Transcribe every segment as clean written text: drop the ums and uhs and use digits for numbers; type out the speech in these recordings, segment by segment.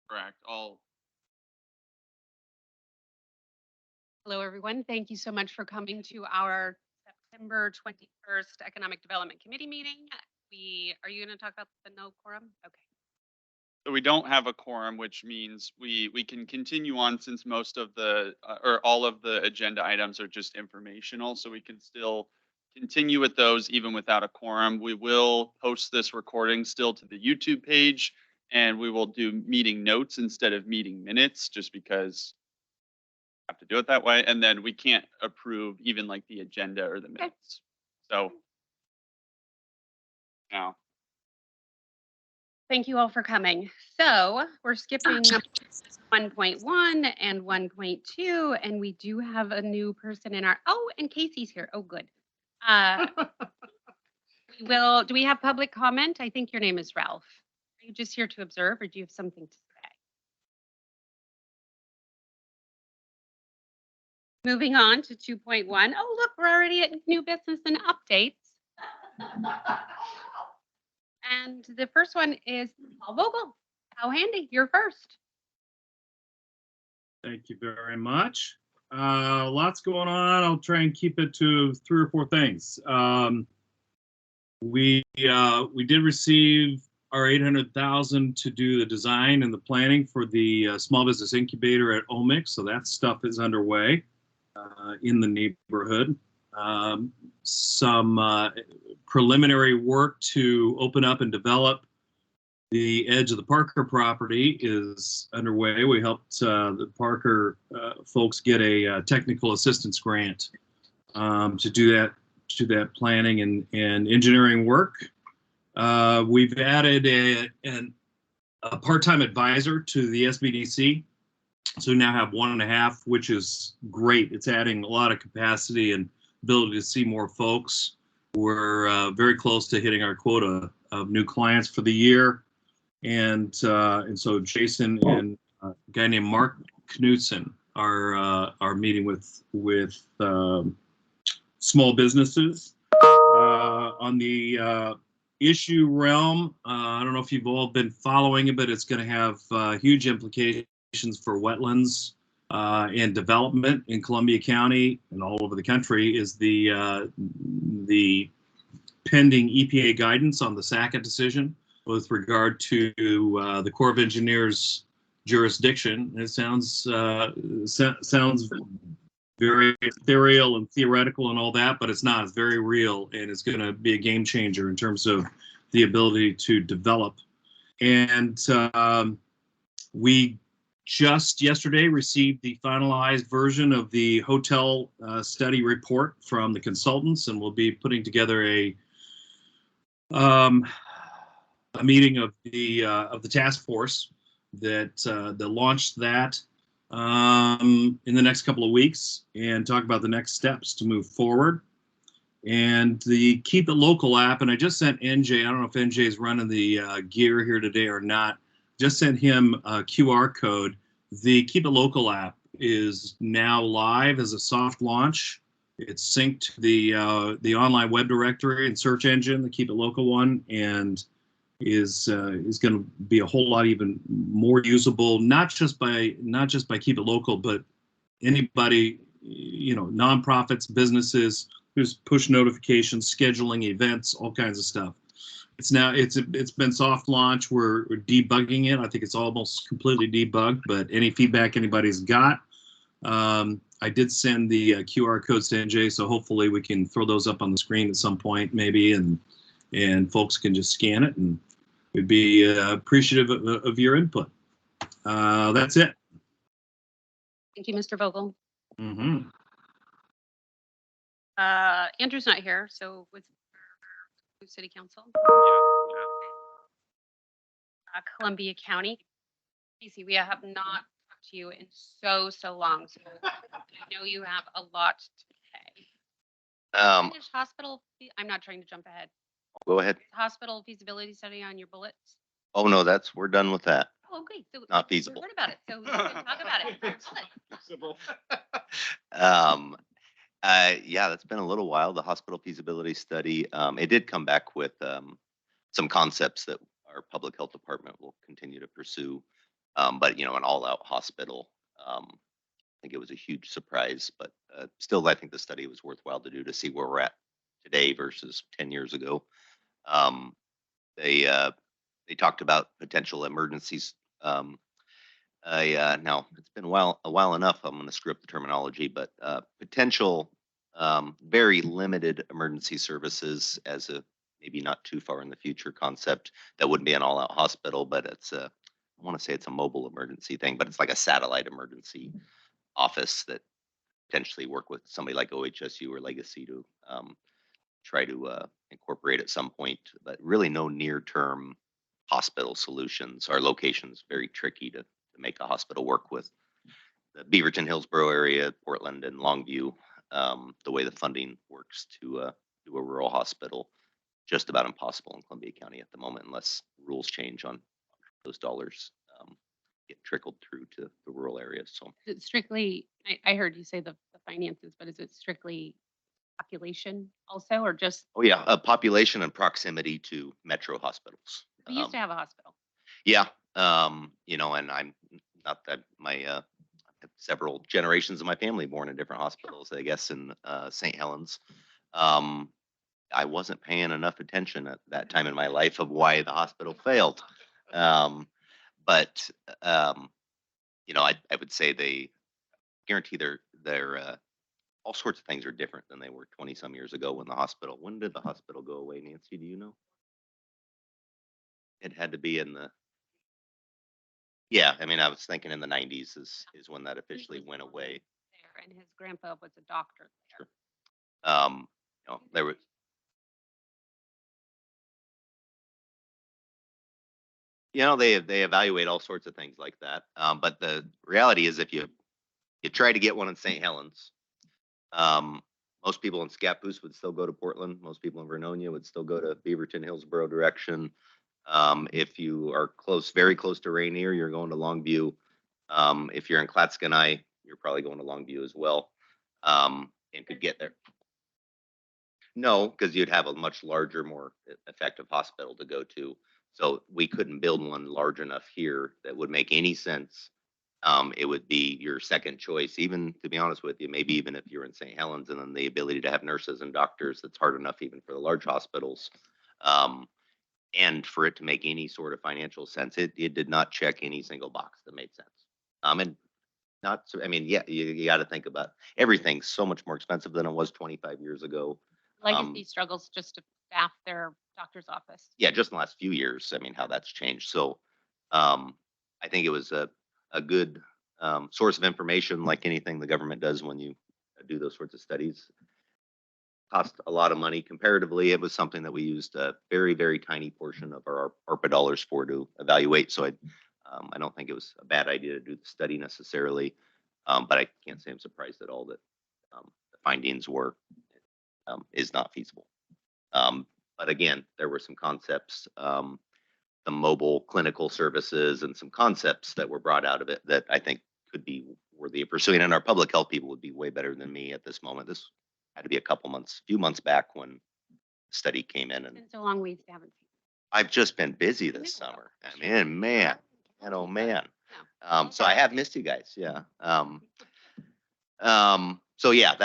Correct. All Hello, everyone. Thank you so much for coming to our September 21st Economic Development Committee meeting. Are you going to talk about the no quorum? Okay. So we don't have a quorum, which means we can continue on since most of the or all of the agenda items are just informational. So we can still continue with those even without a quorum. We will post this recording still to the YouTube page, and we will do meeting notes instead of meeting minutes, just because we have to do it that way. And then we can't approve even like the agenda or the Okay. minutes. So now. Thank you all for coming. So we're skipping 1.1 and 1.2, and we do have a new person in our, and Casey's here. Oh, good. Do we have public comment? I think your name is Ralph. Are you just here to observe, or do you have something to say? Moving on to 2.1. Oh, look, we're already at new business and updates. And the first one is Paul Vogel. How handy, you're first. Thank you very much. Lots going on. I'll try and keep it to 3 or 4 things. We did receive our 800,000 to do the design and the planning for the small business incubator at Omics. So that stuff is underway in the neighborhood. Some preliminary work to open up and develop the edge of the Parker property is underway. We helped the Parker folks get a technical assistance grant to do that planning and engineering work. We've added a part-time advisor to the SBDC, so we now have 1.5, which is great. It's adding a lot of capacity and ability to see more folks. We're very close to hitting our quota of new clients for the year. And so Jason and a guy named Mark Knudsen are meeting with small businesses on the issue realm. I don't know if you've all been following it, but it's going to have huge implications for wetlands and development in Columbia County and all over the country. Is the pending EPA guidance on the SACA decision with regard to the Corps of Engineers jurisdiction. It sounds very ethereal and theoretical and all that, but it's not. It's very real, and it's going to be a game changer in terms of the ability to develop. And we just yesterday received the finalized version of the hotel study report from the consultants, and we'll be putting together a meeting of the task force that launched that in the next couple of weeks and talk about the next steps to move forward. And the Keep It Local app, and I just sent NJ, I don't know if NJ is running the gear here today or not, just sent him a QR code. The Keep It Local app is now live as a soft launch. It's synced to the online web directory and search engine, the Keep It Local one, and is going to be a whole lot even more usable, not just by Keep It Local, but anybody, nonprofits, businesses, who's push notifications, scheduling events, all kinds of stuff. It's been soft launch. We're debugging it. I think it's almost completely debugged, but any feedback anybody's got, I did send the QR codes to NJ, so hopefully we can throw those up on the screen at some point, maybe, and folks can just scan it, and we'd be appreciative of your input. That's it. Thank you, Mr. Vogel. Mm-hmm. Andrew's not here, so with City Council. Columbia County. Casey, we have not talked to you in so long, so I know you have a lot to say. Hospital, I'm not trying to jump ahead. Go ahead. Hospital feasibility study on your bullets. Oh no, we're done with that. Oh, okay, so not feasible. We heard about it, so we can talk about it. Yeah, that's been a little while. The hospital feasibility study. It did come back with some concepts that our public health department will continue to pursue. But, an all-out hospital, I think it was a huge surprise, but still, I think the study was worthwhile to do to see where we're at today versus 10 years ago. Um, they they talked about potential emergencies. Now it's been a while enough. I'm going to screw up the terminology, but potential very limited emergency services as a maybe not too far in the future concept that wouldn't be an all-out hospital, but it's a I want to say it's a mobile emergency thing, but it's like a satellite emergency office that potentially work with somebody like OHSU or Legacy to try to incorporate at some point, but really no near-term hospital solutions. Our location's very tricky to make a hospital work with. The Beaverton, Hillsborough area, Portland, and Longview, the way the funding works to do a rural hospital, just about impossible in Columbia County at the moment, unless rules change on those dollars get trickled through to the rural areas. So Is it strictly, I heard you say the finances, but is it strictly population also, or just, oh yeah, population and proximity to metro hospitals. we used to have a hospital? Yeah, and I'm not that my I have several generations of my family born in different hospitals, I guess, in St. Helens. I wasn't paying enough attention at that time in my life of why the hospital failed. But I would say they guarantee their all sorts of things are different than they were 20 some years ago when the hospital. When did the hospital go away, Nancy? Do you know? It had to be in the. Yeah, I mean, I was thinking in the 90s is when that officially went away. There, and his grandpa was a doctor there. There was. They evaluate all sorts of things like that. But the reality is, if you try to get one in St. Helens, most people in Scappoose would still go to Portland. Most people in Vernonia would still go to Beaverton, Hillsborough direction. If you are very close to Rainier, you're going to Longview. If you're in Clatskanie, you're probably going to Longview as well, and could get there. No, because you'd have a much larger, more effective hospital to go to. So we couldn't build one large enough here that would make any sense. It would be your second choice, even to be honest with you, maybe even if you're in St. Helens, and then the ability to have nurses and doctors, that's hard enough even for the large hospitals. And for it to make any sort of financial sense, it did not check any single box that made sense. And not, I mean, yeah, you got to think about everything's so much more expensive than it was 25 years ago. Legacy struggles just to staff their doctor's office. Yeah, just in the last few years, I mean, how that's changed. So I think it was a good source of information, like anything the government does when you do those sorts of studies. Cost a lot of money comparatively. It was something that we used a very, very tiny portion of our ARPA dollars for to evaluate. So I don't think it was a bad idea to do the study necessarily, but I can't say I'm surprised at all that the findings were is not feasible. But again, there were some concepts, the mobile clinical services, and some concepts that were brought out of it that I think could be worthy of pursuing. And our public health people would be way better than me at this moment. This had to be a few months back when the study came in. And it's been so long we haven't seen. I've just been busy this summer. I mean, man, oh man. So I have missed you guys. Yeah. So yeah,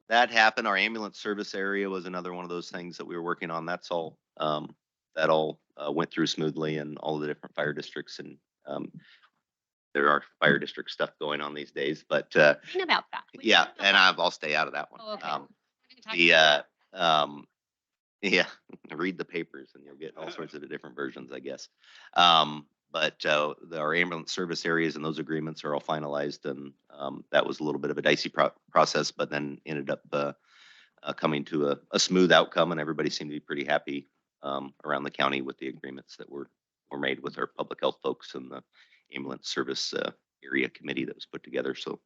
that happened. Our ambulance service area was another one of those things that we were working on. That's all. That all went through smoothly in all of the different fire districts, and there are fire district stuff going on these days. But about that. Yeah, and I'll stay out of that one. Oh, okay. Yeah, read the papers and you'll get all sorts of different versions, I guess. But our ambulance service areas and those agreements are all finalized, and that was a little bit of a dicey process, but then ended up coming to a smooth outcome, and everybody seemed to be pretty happy around the county with the agreements that were made with our public health folks and the ambulance service area committee that was put together. So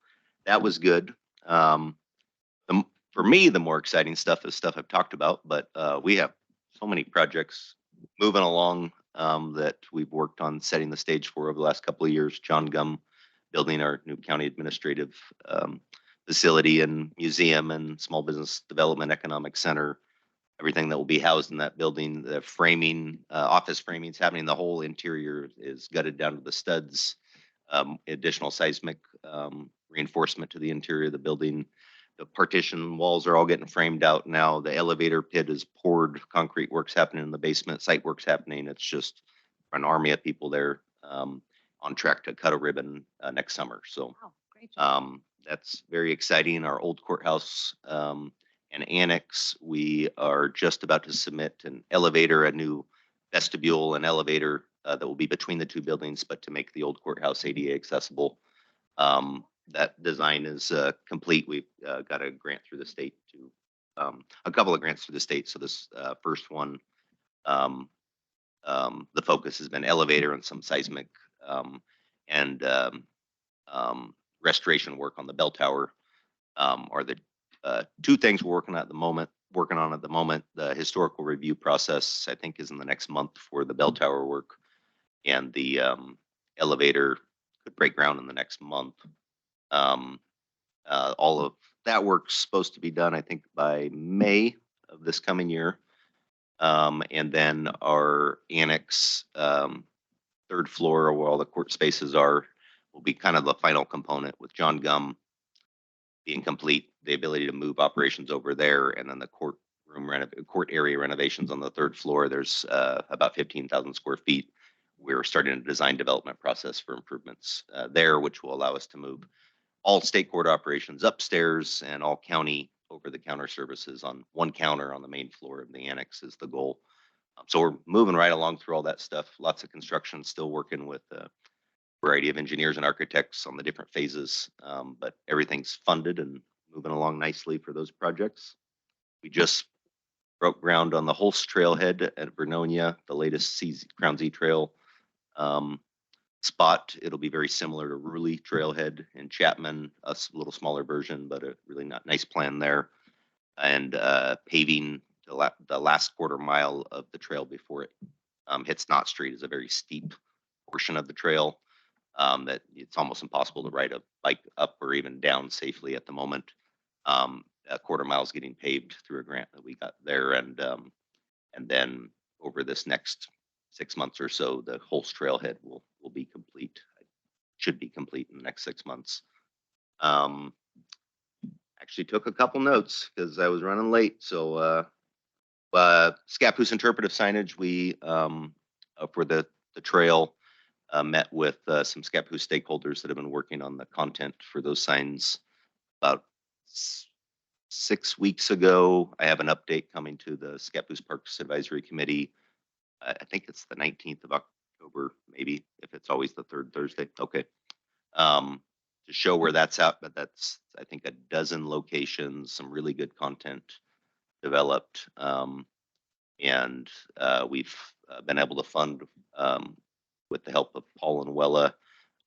that was good. For me, the more exciting stuff is stuff I've talked about, but we have so many projects moving along that we've worked on setting the stage for over the last couple of years. John Gum building our new county administrative facility and museum and small business development economic center. everything that will be housed in that building, the framing, office framing is happening. The whole interior is gutted down to the studs. Additional seismic reinforcement to the interior of the building. The partition walls are all getting framed out now. The elevator pit is poured. Concrete work's happening in the basement. Site work's happening. It's just an army of people there on track to cut a ribbon next summer. So Wow, great job. that's very exciting. Our old courthouse and annex, we are just about to submit an elevator, a new vestibule and elevator that will be between the two buildings, but to make the old courthouse ADA accessible. That design is complete. We've got a grant through the state to, a couple of grants through the state. So this first one, the focus has been elevator and some seismic and restoration work on the bell tower are the two things we're working on at the moment. The historical review process, I think, is in the next month for the bell tower work, and the elevator could break ground in the next month. All of that work's supposed to be done, I think, by May of this coming year. And then our annex, third floor where all the court spaces are, will be kind of the final component with John Gum being complete, the ability to move operations over there, and then the court area renovations on the third floor. There's about 15,000 square feet. We're starting a design development process for improvements there, which will allow us to move all state court operations upstairs and all county over-the-counter services on one counter on the main floor of the annex is the goal. So we're moving right along through all that stuff. Lots of construction, still working with a variety of engineers and architects on the different phases, but everything's funded and moving along nicely for those projects. We just broke ground on the Holst Trailhead at Vernonia, the latest Crown Z Trail spot. It'll be very similar to Ruley Trailhead in Chapman, a little smaller version, but a really nice plan there. And paving the last quarter mile of the trail before it hits Knott Street is a very steep portion of the trail that it's almost impossible to ride a bike up or even down safely at the moment. A quarter mile is getting paved through a grant that we got there, and then over this next 6 months or so, the Holst Trailhead will be complete. Should be complete in the next 6 months. Actually took a couple notes because I was running late. So Scappoose interpretive signage, we for the trail met with some Scappoose stakeholders that have been working on the content for those signs about 6 weeks ago. I have an update coming to the Scappoose Parks Advisory Committee. I think it's the 19th of October, maybe, if it's always the third Thursday. Okay. To show where that's at, but that's, I think, a dozen locations, some really good content developed. And we've been able to fund, with the help of Paul and Wella,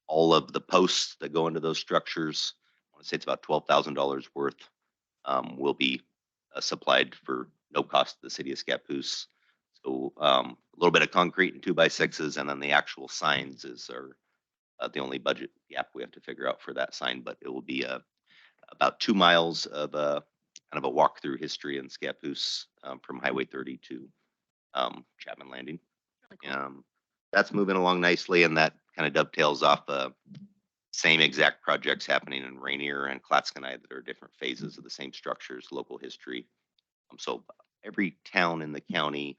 all of the posts that go into those structures. I want to say it's about $12,000 worth will be supplied for no cost to the city of Scappoose. So a little bit of concrete and 2x6s, and then the actual signs is the only budget gap we have to figure out for that sign. But it will be about 2 miles of kind of a walk through history in Scappoose from Highway 30 to Chapman Landing. Really cool. That's moving along nicely, and that kind of dovetails off same exact projects happening in Rainier and Clatskanie that are different phases of the same structures, local history. So every town in the county,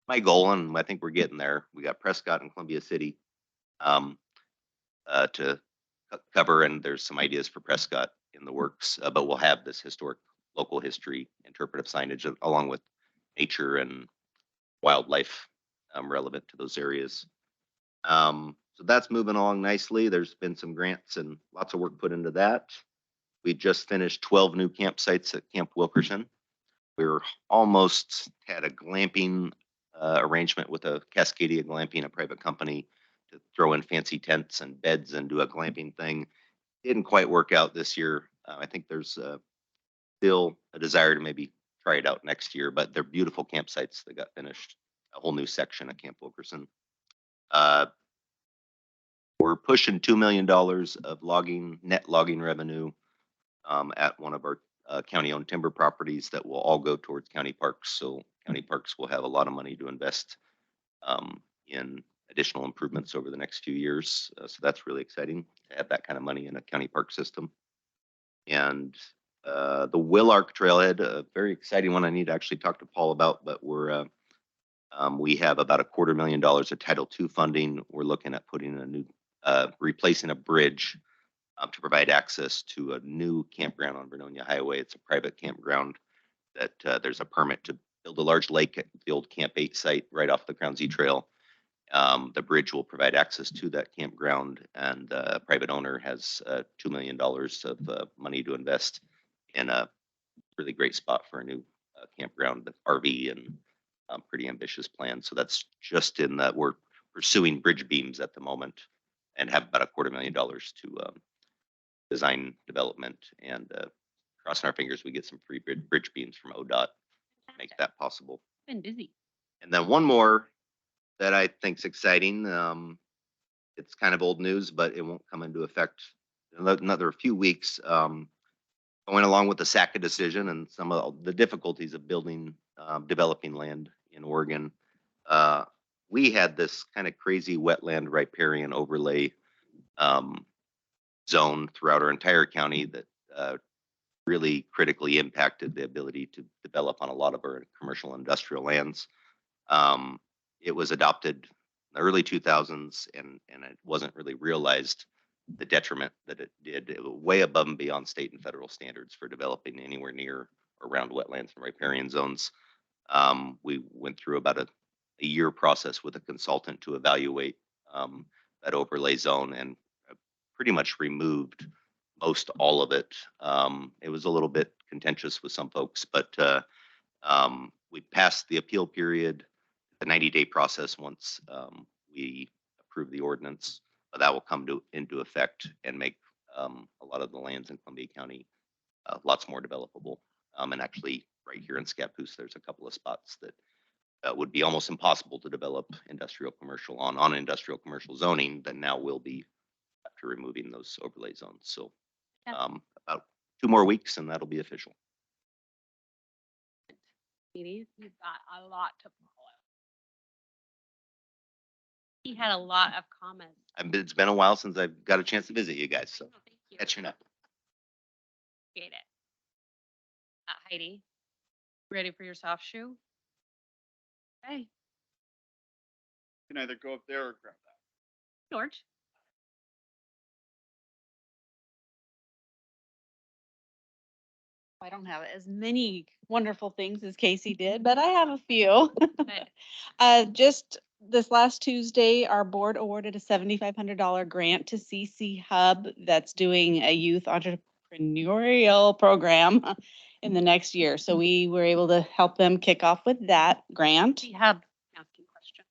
my goal, and I think we're getting there, we got Prescott and Columbia City to cover, and there's some ideas for Prescott in the works, but we'll have this historic local history interpretive signage along with nature and wildlife relevant to those areas. So that's moving along nicely. There's been some grants and lots of work put into that. We just finished 12 new campsites at Camp Wilkerson. We're almost had a glamping arrangement with a Cascadia Glamping, a private company, to throw in fancy tents and beds and do a glamping thing. Didn't quite work out this year. I think there's still a desire to maybe try it out next year, but they're beautiful campsites that got finished. A whole new section at Camp Wilkerson. We're pushing $2 million of net logging revenue at one of our county-owned timber properties that will all go towards county parks. So county parks will have a lot of money to invest in additional improvements over the next few years. So that's really exciting to have that kind of money in a county park system. And the Willark Trailhead, a very exciting one I need to actually talk to Paul about, but we have about $250,000 of Title II funding. We're looking at putting a new, replacing a bridge to provide access to a new campground on Vernonia Highway. It's a private campground that there's a permit to build a large lake at the old Camp 8 site right off the Crown Z Trail. The bridge will provide access to that campground, and the private owner has $2 million of money to invest in a really great spot for a new campground, RV, and pretty ambitious plan. So that's just in that we're pursuing bridge beams at the moment and have about $250,000 to design development, and crossing our fingers we get some free bridge beams from ODOT to make that possible. Been busy. And then one more that I think is exciting. It's kind of old news, but it won't come into effect in another few weeks. Going along with the SACA decision and some of the difficulties of developing land in Oregon, we had this kind of crazy wetland riparian overlay zone throughout our entire county that really critically impacted the ability to develop on a lot of our commercial industrial lands. It was adopted in the early 2000s, and it wasn't really realized the detriment that it did. It was way above and beyond state and federal standards for developing anywhere near or around wetlands and riparian zones. We went through about a year process with a consultant to evaluate that overlay zone, and pretty much removed most all of it. It was a little bit contentious with some folks, but we passed the appeal period, the 90-day process once we approve the ordinance. That will come into effect and make a lot of the lands in Columbia County lots more developable. And actually, right here in Scappoose, there's a couple of spots that would be almost impossible to develop industrial commercial on industrial commercial zoning that now will be after removing those overlay zones. So about 2 more weeks and that'll be official. You've got a lot to follow. He had a lot of comments. It's been a while since I've got a chance to visit you guys, so Oh, thank you. catching up. Appreciate it. Heidi, ready for your soft shoe? Okay, You can either go up there or grab that. George. I don't have as many wonderful things as Casey did, but I have a few. Good. Just this last Tuesday, our board awarded a $7,500 grant to CC Hub that's doing a youth entrepreneurial program in the next year. So we were able to help them kick off with that grant. CC Hub, asking questions.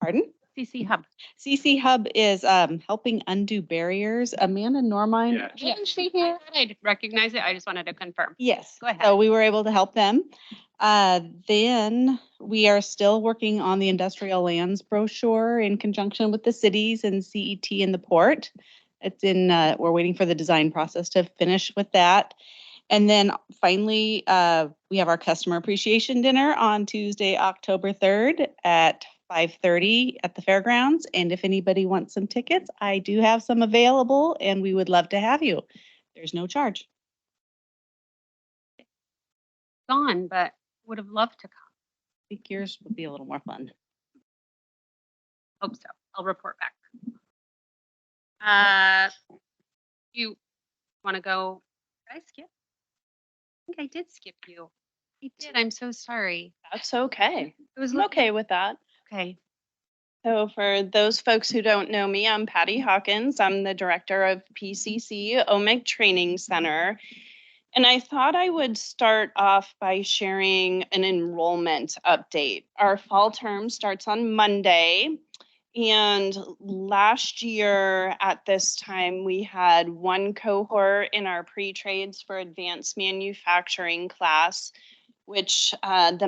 Pardon? CC Hub. CC Hub is helping undo barriers. Amanda Normine, Yeah. is she here? I recognize it. I just wanted to confirm. Yes. Go ahead. So we were able to help them. Then we are still working on the industrial lands brochure in conjunction with the cities and CET and the port. It's in, we're waiting for the design process to finish with that. And then finally, we have our customer appreciation dinner on Tuesday, October 3rd at 5:30 at the fairgrounds. And if anybody wants some tickets, I do have some available and we would love to have you. There's no charge. Gone, but would have loved to come. I think yours would be a little more fun. Hope so. I'll report back. You want to go? Did I skip? I think I did skip you. I did. I'm so sorry. That's okay. It was I'm okay with that. Okay. So for those folks who don't know me, I'm Patty Hawkins. I'm the director of PCC OMIG Training Center. And I thought I would start off by sharing an enrollment update. Our fall term starts on Monday. And last year at this time, we had 1 cohort in our pre-trades for advanced manufacturing class, which the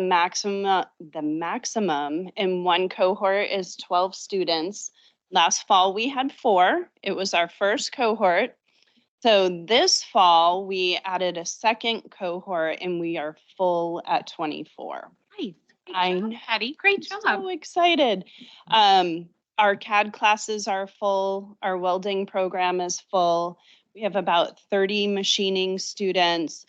maximum in 1 cohort is 12 students. Last fall, we had 4. It was our first cohort. So this fall, we added a second cohort and we are full at 24. Nice. Great I job, know. Patty. Great job. So excited. Our CAD classes are full. Our welding program is full. We have about 30 machining students.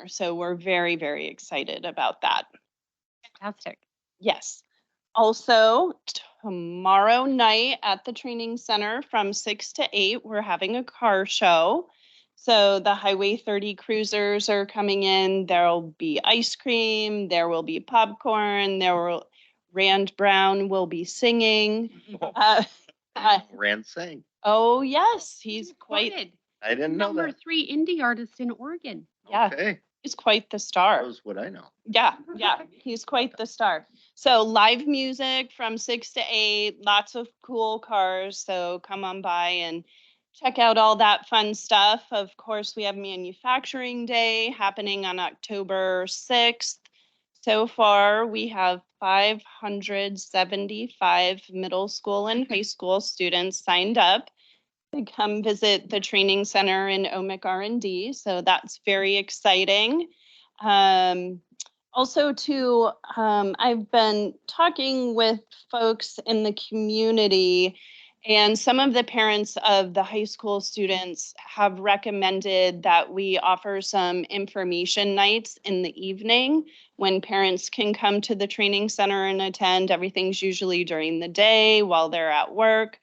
So we're very, very excited about that. Fantastic. Yes. Also, tomorrow night at the training center from 6 to 8, we're having a car show. So the Highway 30 cruisers are coming in. There'll be ice cream, there will be popcorn, Rand Brown will be singing. Rand sang. Oh, yes, he's quite, Recorded. I didn't know Number that. 3 indie artist in Oregon. yeah, Okay, he's quite the star. knows what I know. Yeah, he's quite the star. So live music from 6 to 8, lots of cool cars. So come on by and check out all that fun stuff. Of course, we have Manufacturing Day happening on October 6th. So far, we have 575 middle school and high school students signed up to come visit the training center in OMIC R&D. So that's very exciting. Also too, I've been talking with folks in the community, and some of the parents of the high school students have recommended that we offer some information nights in the evening when parents can come to the training center and attend. Everything's usually during the day while they're at work.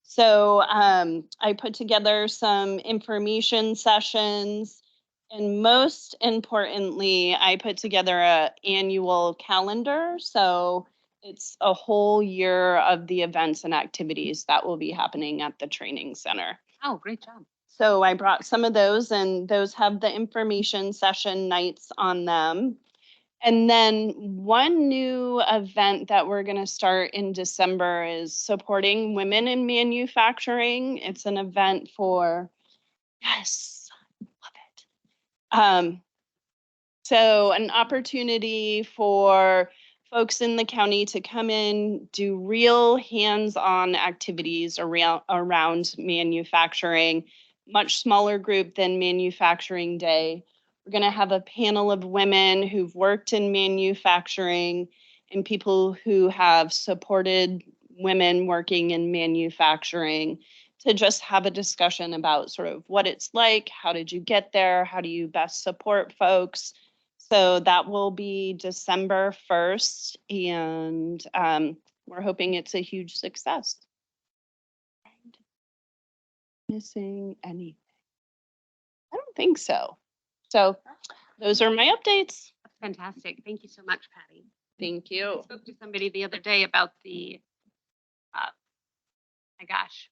So I put together some information sessions. And most importantly, I put together an annual calendar. So it's a whole year of the events and activities that will be happening at the training center. Oh, great job. So I brought some of those, and those have the information session nights on them. And then one new event that we're going to start in December is supporting women in manufacturing. It's an event for, yes, love it. So an opportunity for folks in the county to come in, do real hands-on activities around manufacturing, much smaller group than Manufacturing Day. We're going to have a panel of women who've worked in manufacturing and people who have supported women working in manufacturing to just have a discussion about sort of what it's like, how did you get there, how do you best support folks. So that will be December 1st, and we're hoping it's a huge success. Missing anything? I don't think so. So those are my updates. That's fantastic. Thank you so much, Patty. Thank I you. spoke to somebody the other day about the, my gosh,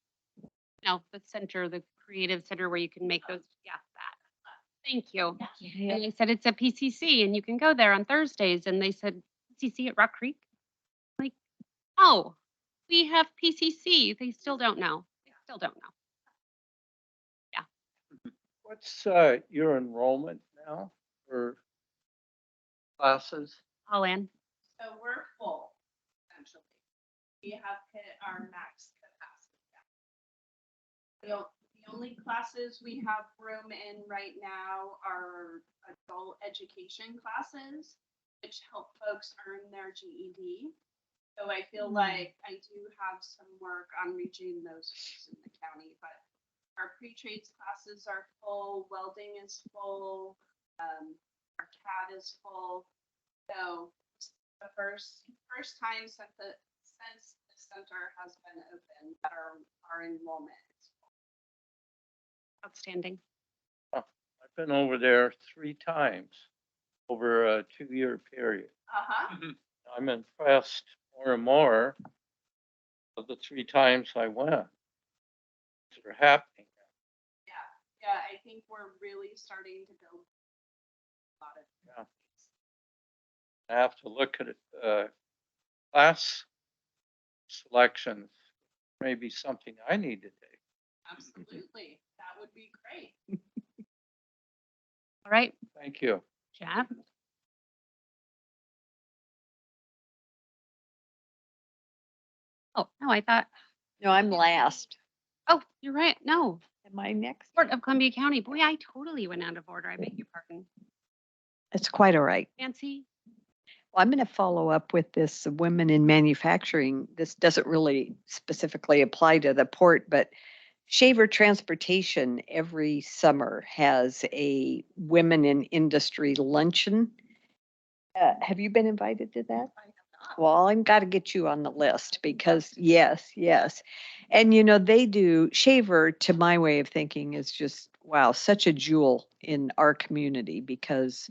no, the center, the creative center where you can make those, yeah, that. Thank you. And I said, it's a PCC and you can go there on Thursdays. And they said, PCC at Rock Creek? Like, oh, we have PCC. They still don't know. They still don't know. What's your enrollment now for classes? All in. So we're full, essentially. We have hit our max capacity. The only classes we have room in right now are adult education classes, which help folks earn their GED. So I feel like I do have some work on reaching those folks in the county, but our pre-trades classes are full, welding is full, our CAD is full. So the first time since the center has been open that our enrollment is full. Outstanding. I've been over there 3 times over a 2-year period. I'm impressed more and more of the 3 times I went. Things are happening. Yeah, I think we're really starting to build a lot of. Yeah. I have to look at class selections. Maybe something I need to take. Absolutely, that would be great. All right, Thank you. Jeff. Oh, no, I thought, No, I'm last. oh, you're right. No. Am I next? Port of Columbia County. Boy, I totally went out of order. I beg your pardon. It's quite all right. Nancy? Well, I'm going to follow up with this women in manufacturing. This doesn't really specifically apply to the port, but Shaver Transportation every summer has a women in industry luncheon. Have you been invited to that? Well, I've got to get you on the list because yes, yes. And you know, they do Shaver, to my way of thinking, is just wow, such a jewel in our community because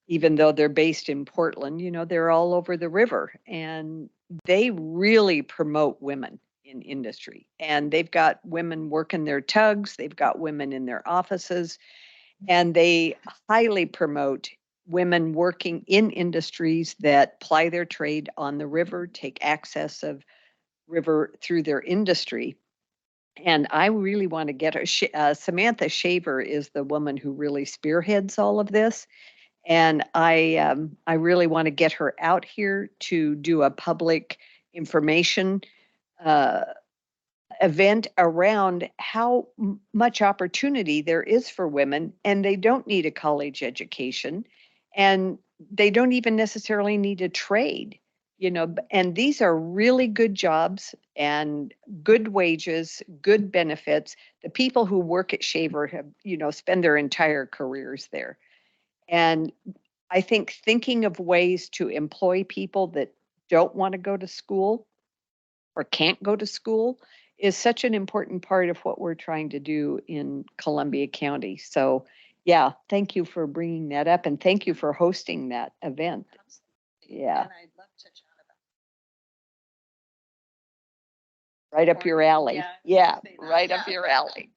even though they're based in Portland, you know, they're all over the river and they really promote women in industry. And they've got women working their tugs, they've got women in their offices, and they highly promote women working in industries that ply their trade on the river, take access of river through their industry. And I really want to get her. Samantha Shaver is the woman who really spearheads all of this. And I really want to get her out here to do a public information event around how much opportunity there is for women, and they don't need a college education, and they don't even necessarily need a trade, you know, and these are really good jobs and good wages, good benefits. The people who work at Shaver have, you know, spend their entire careers there. And I think thinking of ways to employ people that don't want to go to school or can't go to school is such an important part of what we're trying to do in Columbia County. So yeah, thank you for bringing that up and thank you for hosting that event. Yeah. And I'd love to chat about Right up your alley. Yeah, Yeah, say that, right up yeah. your alley.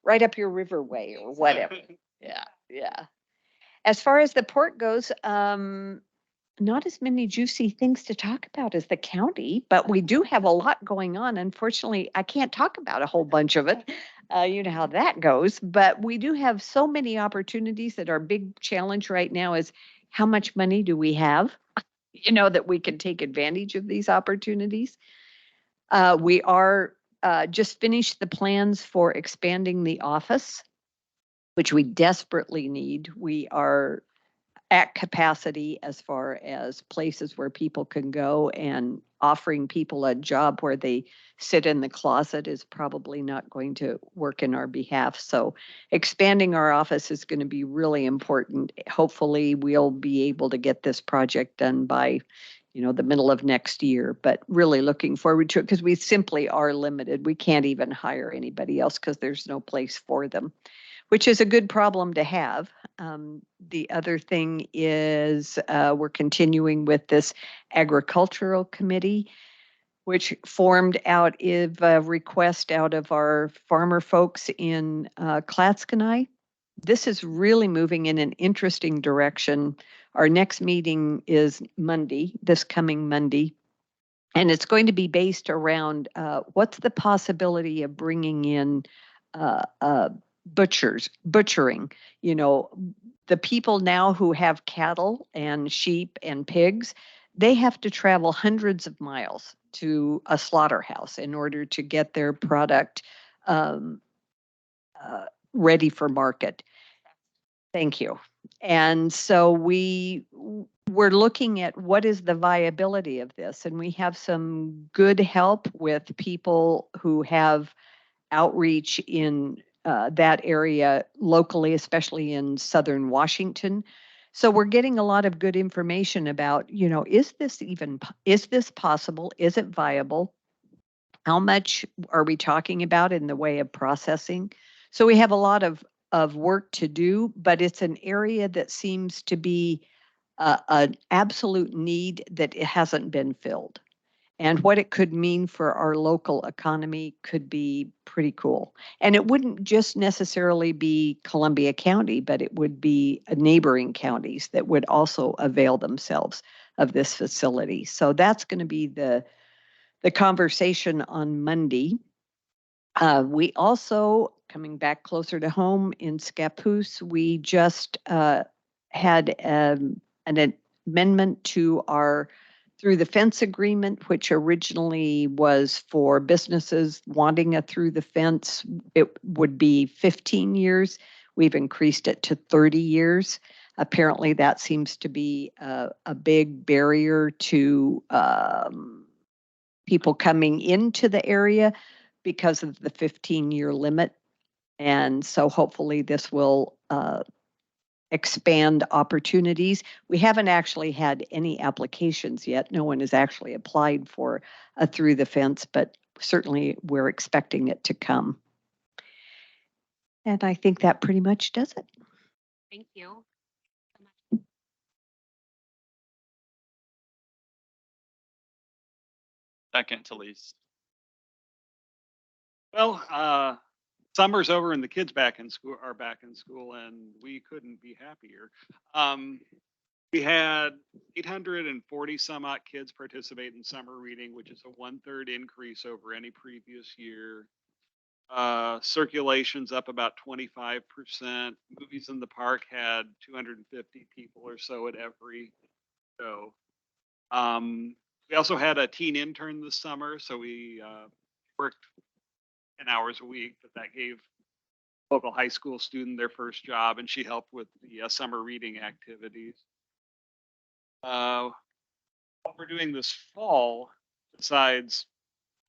Right up your riverway or whatever. Yeah, yeah. As far as the port goes, not as many juicy things to talk about as the county, but we do have a lot going on. Unfortunately, I can't talk about a whole bunch of it. You know how that goes, but we do have so many opportunities that our big challenge right now is how much money do we have, you know, that we can take advantage of these opportunities. We are just finished the plans for expanding the office, which we desperately need. We are at capacity as far as places where people can go, and offering people a job where they sit in the closet is probably not going to work in our behalf. So expanding our office is going to be really important. Hopefully we'll be able to get this project done by, you know, the middle of next year, but really looking forward to it because we simply are limited. We can't even hire anybody else because there's no place for them, which is a good problem to have. The other thing is we're continuing with this agricultural committee, which formed out of a request out of our farmer folks in Clatskanie. This is really moving in an interesting direction. Our next meeting is Monday, this coming Monday. And it's going to be based around what's the possibility of bringing in butchering, you know, the people now who have cattle and sheep and pigs, they have to travel hundreds of miles to a slaughterhouse in order to get their product ready for market. Thank you. And so we're looking at what is the viability of this, and we have some good help with people who have outreach in that area locally, especially in Southern Washington. So we're getting a lot of good information about, you know, is this possible? Is it viable? How much are we talking about in the way of processing? So we have a lot of work to do, but it's an area that seems to be an absolute need that it hasn't been filled. And what it could mean for our local economy could be pretty cool. And it wouldn't just necessarily be Columbia County, but it would be neighboring counties that would also avail themselves of this facility. So that's going to be the conversation on Monday. We also, coming back closer to home in Scappoose, we just had an amendment to our through the fence agreement, which originally was for businesses wanting a through the fence, it would be 15 years. We've increased it to 30 years. Apparently that seems to be a big barrier to people coming into the area because of the 15-year limit. And so hopefully this will expand opportunities. We haven't actually had any applications yet. No one has actually applied for a through the fence, but certainly we're expecting it to come. And I think that pretty much does it. Thank you. Second to least. Well, summer's over and the kids are back in school, and we couldn't be happier. We had 840 some odd kids participate in summer reading, which is a 1/3 increase over any previous year. Circulation's up about 25%. Movies in the Park had 250 people or so at every show. We also had a teen intern this summer, so we worked 10 hours a week, but that gave local high school student their first job, and she helped with the summer reading activities. What we're doing this fall, besides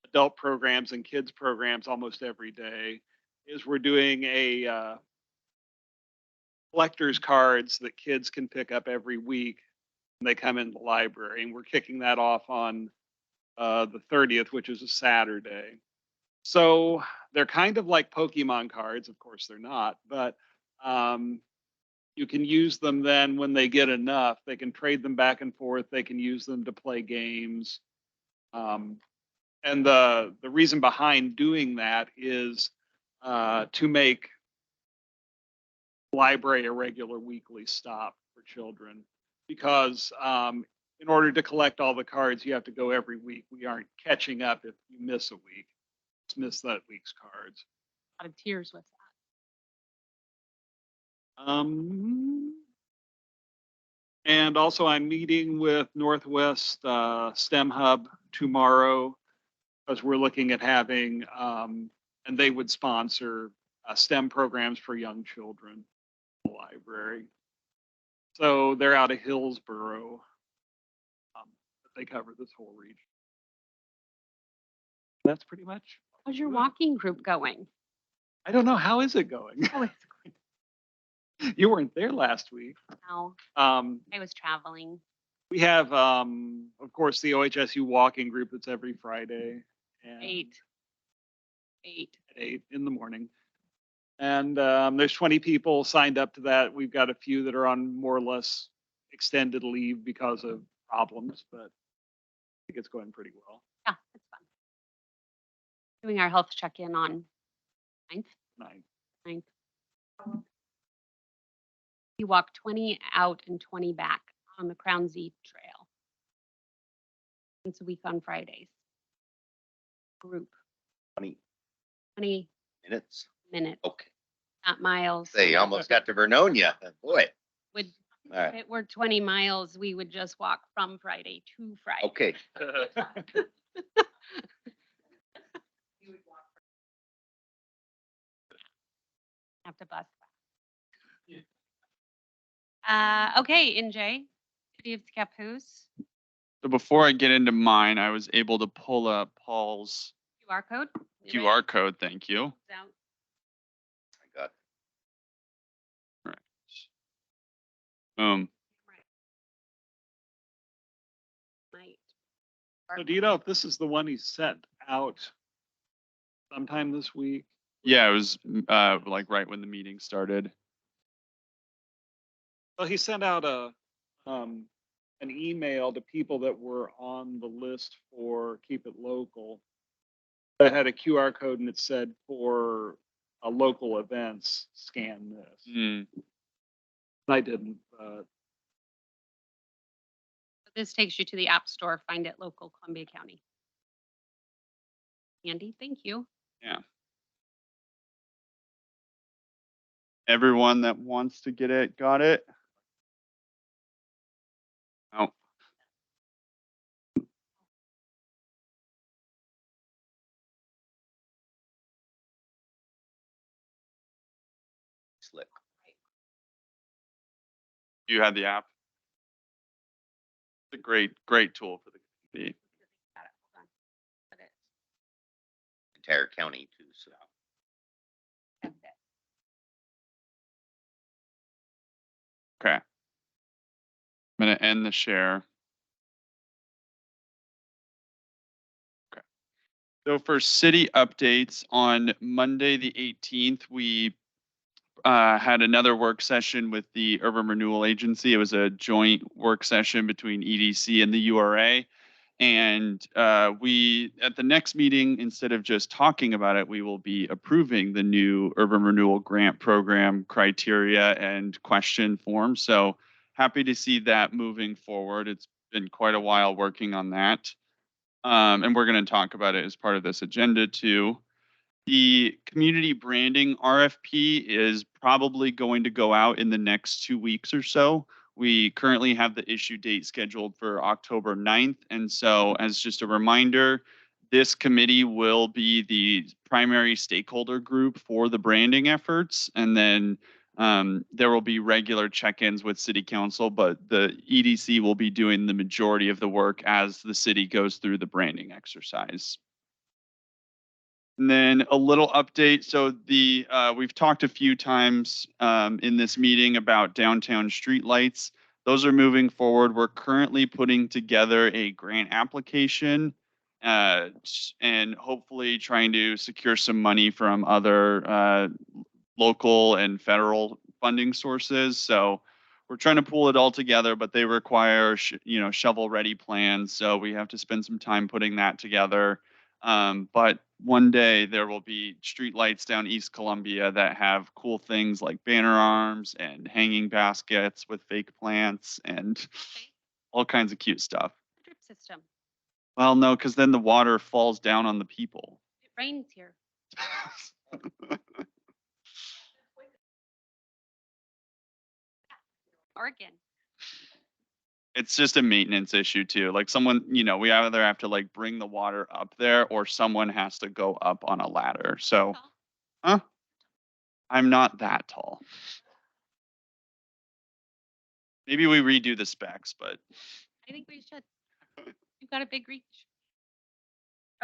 adult programs and kids programs almost every day, is we're doing a collector's cards that kids can pick up every week when they come in the library, and we're kicking that off on the 30th, which is a Saturday. So they're kind of like Pokemon cards. Of course they're not, but you can use them then when they get enough. They can trade them back and forth. They can use them to play games. And the reason behind doing that is to make the library a regular weekly stop for children. Because in order to collect all the cards, you have to go every week. We aren't catching up if you miss a week. Just miss that week's cards. A lot of tears with that. And also I'm meeting with Northwest STEM Hub tomorrow, because we're looking at having, and they would sponsor STEM programs for young children in the library. So they're out of Hillsboro. But they cover this whole region. That's pretty much. How's your walking group going? I don't know. How is it going? Oh, it's You weren't there last week. No, I I was traveling. We have, of course, the OHSU walking group that's every Friday. And 8. at 8 in the morning. And there's 20 people signed up to that. We've got a few that are on more or less extended leave because of problems, but I think it's going pretty well. Yeah, it's fun. Doing our health check-in on 9th. 9th. You walk 20 out and 20 back on the Crown Z Trail. Once a week on Fridays. Group, 20 20 minutes. minutes, Okay. not miles. Say, you almost got to Vernonia. Boy. Would, All right. if it were 20 miles, we would just walk from Friday to Friday. Okay. Have to bus. Okay, NJ, City of Scappoose, So before I get into mine, I was able to pull up Paul's QR code. You QR ready? code. Thank you. Out. I got Right. Boom. Might. So do you know if this is the one he sent out sometime this week? Yeah, it was like right when the meeting started. Well, he sent out an email to people that were on the list for Keep It Local. That had a QR code and it said for local events, scan this. Hmm. I didn't. This takes you to the App Store. Find it local, Columbia County. Andy, thank you. Yeah. Everyone that wants to get it, got it? Oh. slick. You had the app. It's a great tool for the community. Got it. Hold on. Put it- Entire county too, so. that's it. Okay. I'm gonna end the share. Okay. So for city updates, on Monday, the 18th, we had another work session with the Urban Renewal Agency. It was a joint work session between EDC and the URA. And we, at the next meeting, instead of just talking about it, we will be approving the new Urban Renewal Grant Program criteria and question form. So happy to see that moving forward. It's been quite a while working on that. And we're going to talk about it as part of this agenda too. The community branding RFP is probably going to go out in the next 2 weeks or so. We currently have the issue date scheduled for October 9th. And so as just a reminder, this committee will be the primary stakeholder group for the branding efforts. And then there will be regular check-ins with city council, but the EDC will be doing the majority of the work as the city goes through the branding exercise. And then a little update. So we've talked a few times in this meeting about downtown streetlights. Those are moving forward. We're currently putting together a grant application and hopefully trying to secure some money from other local and federal funding sources. So we're trying to pull it all together, but they require shovel-ready plans. So we have to spend some time putting that together. But one day there will be streetlights down East Columbia that have cool things like banner arms and hanging baskets with fake plants and all kinds of cute stuff. Drip system. Well, no, because then the water falls down on the people. It rains here. Oregon. It's just a maintenance issue too. Like someone, we either have to like bring the water up there or someone has to go up on a ladder. So, Tall. I'm not that tall. Maybe we redo the specs, but. I think we should. You've got a big reach.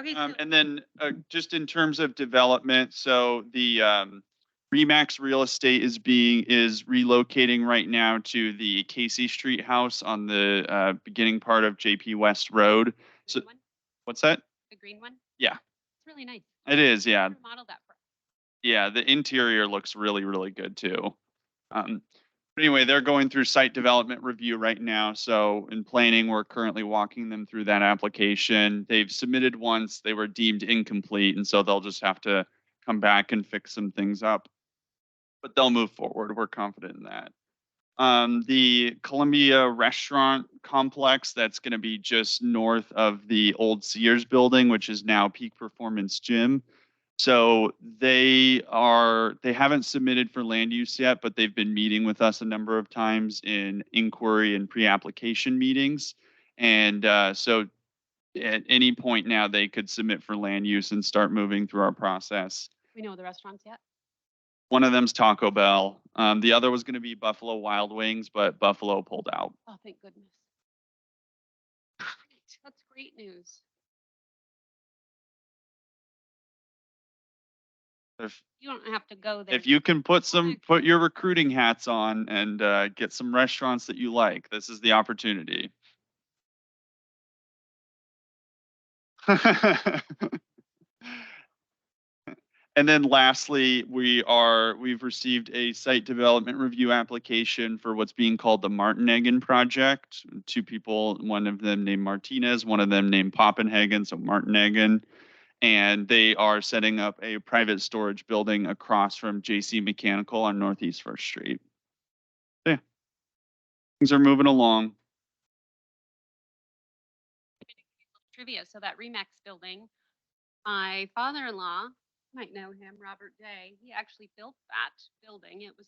Okay. So And then just in terms of development, so the Remax Real Estate is relocating right now to the Casey Street house on the beginning part of JP West Road. So green one, what's that? the green one. Yeah, It's really nice. it is. Yeah, Model that for. yeah. The interior looks really, really good too. But anyway, they're going through site development review right now. So in planning, we're currently walking them through that application. They've submitted once, they were deemed incomplete, and so they'll just have to come back and fix some things up. But they'll move forward. We're confident in that. The Columbia Restaurant Complex, that's going to be just north of the old Sears building, which is now Peak Performance Gym. So they haven't submitted for land use yet, but they've been meeting with us a number of times in inquiry and pre-application meetings. And so at any point now, they could submit for land use and start moving through our process. We know the restaurants yet. One of them's Taco Bell. The other was going to be Buffalo Wild Wings, but Buffalo pulled out. Oh, thank goodness. Great. That's great news. You don't have to go there. If you can put your recruiting hats on and get some restaurants that you like, this is the opportunity. And then lastly, we've received a site development review application for what's being called the Martinhagen project. 2 people, one of them named Martinez, one of them named Poppenhagen, so Martinhagen. And they are setting up a private storage building across from JC Mechanical on Northeast First Street. Yeah, things are moving along. Trivia. So that Remax building, my father-in-law, you might know him, Robert Day. He actually built that building. It was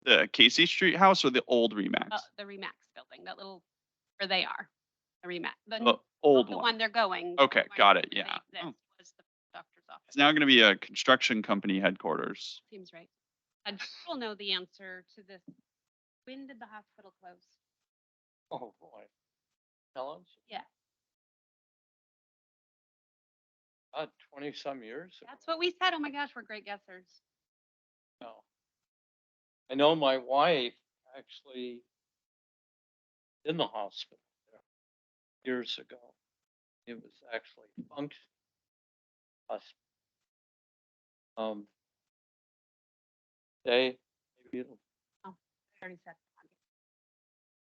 The Casey Street house or the old Remax? the Remax building, that little where they are. The Remax, The old the one. one they're going. Okay, the one got it, they- yeah. that Oh. was the doctor's office. It's now going to be a construction company headquarters. Seems right. People know the answer to this. When did the hospital close? Oh, boy. Helen's, Yeah, 20-some years ago. that's what we said. Oh my gosh, we're great guessers. No. I know my wife actually in the hospital there years ago. It was actually function. They, maybe it'll, I already said.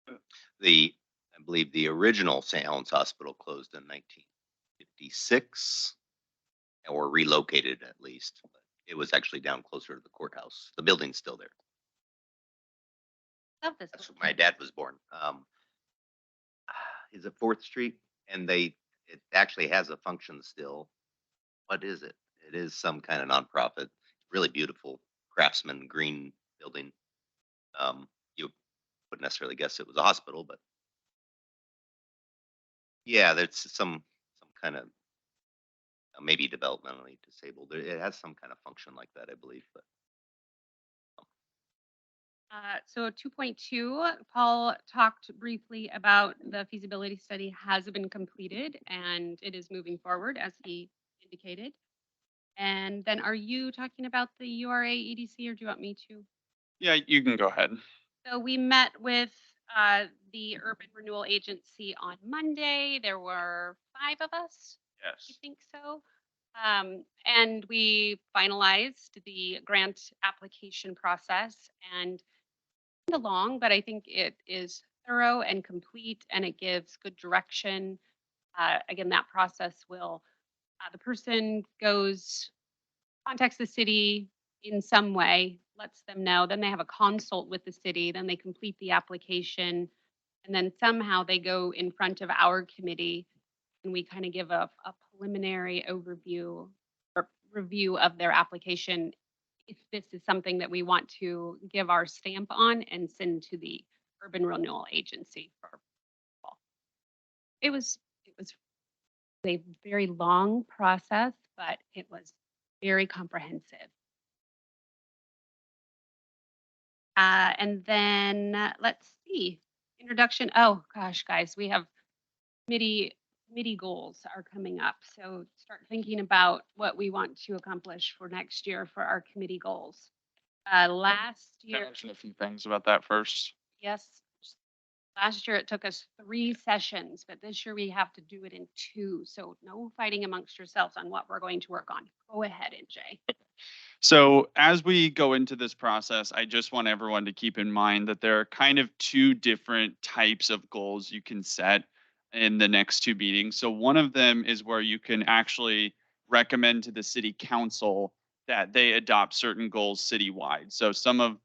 I believe the original St. Helens Hospital closed in 1956 or relocated at least. But it was actually down closer to the courthouse. The building's still there. Love this. That's one. where my dad was born. Is it 4th Street? And it actually has a function still. What is it? It is some kind of nonprofit. Really beautiful craftsman green building. You wouldn't necessarily guess it was a hospital, but yeah, there's some kind of maybe developmentally disabled. It has some kind of function like that, I believe. But So 2.2, Paul talked briefly about the feasibility study has been completed and it is moving forward as he indicated. And then are you talking about the URA EDC or do you want me to? Yeah, you can go ahead. So we met with the Urban Renewal Agency on Monday. There were 5 of us. I Yes. think so. And we finalized the grant application process and along, but I think it is thorough and complete and it gives good direction. Again, that process will, the person contacts the city in some way, lets them know, then they have a consult with the city, then they complete the application, and then somehow they go in front of our committee and we kind of give a preliminary overview or review of their application if this is something that we want to give our stamp on and send to the Urban Renewal Agency for approval. It was a very long process, but it was very comprehensive. And then let's see, introduction. Oh gosh, guys, we have committee goals are coming up. So start thinking about what we want to accomplish for next year for our committee goals. Last Can I year, mention a few things about that first? yes, last year it took us 3 sessions, but this year we have to do it in 2. So no fighting amongst yourselves on what we're going to work on. Go ahead, NJ. So as we go into this process, I just want everyone to keep in mind that there are kind of 2 different types of goals you can set in the next 2 meetings. So one of them is where you can actually recommend to the city council that they adopt certain goals citywide. So some of,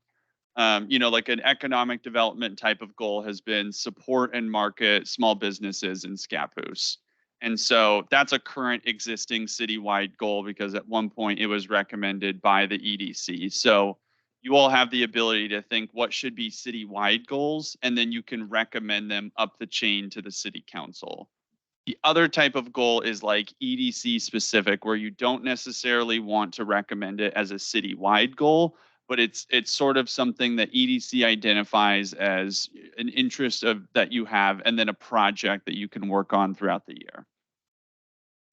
like an economic development type of goal has been support and market small businesses in Scappoose. And so that's a current existing citywide goal because at one point it was recommended by the EDC. So you all have the ability to think what should be citywide goals, and then you can recommend them up the chain to the city council. The other type of goal is like EDC specific, where you don't necessarily want to recommend it as a citywide goal, but it's sort of something that EDC identifies as an interest that you have, and then a project that you can work on throughout the year.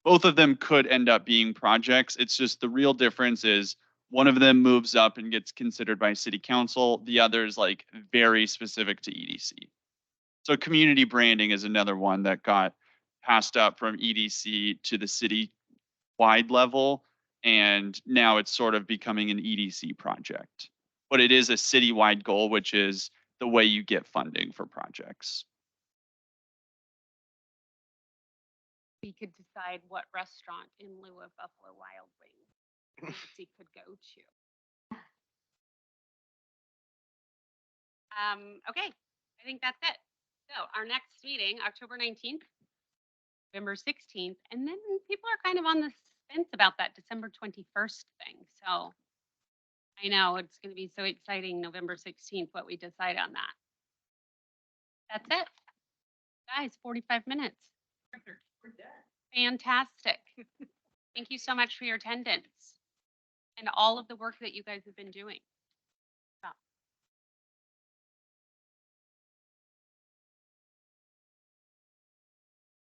Both of them could end up being projects. It's just the real difference is one of them moves up and gets considered by city council. The other is like very specific to EDC. So community branding is another one that got passed up from EDC to the city-wide level, and now it's sort of becoming an EDC project. But it is a citywide goal, which is the way you get funding for projects. We could decide what restaurant in lieu of Buffalo Wild Wings Nancy could go to. Okay, I think that's it. So our next meeting, October 19th, November 16th, and then people are kind of on the fence about that December 21st thing. So I know it's going to be so exciting, November 16th, what we decide on that. That's it. Guys, 45 minutes. Fantastic. Thank you so much for your attendance and all of the work that you guys have been doing.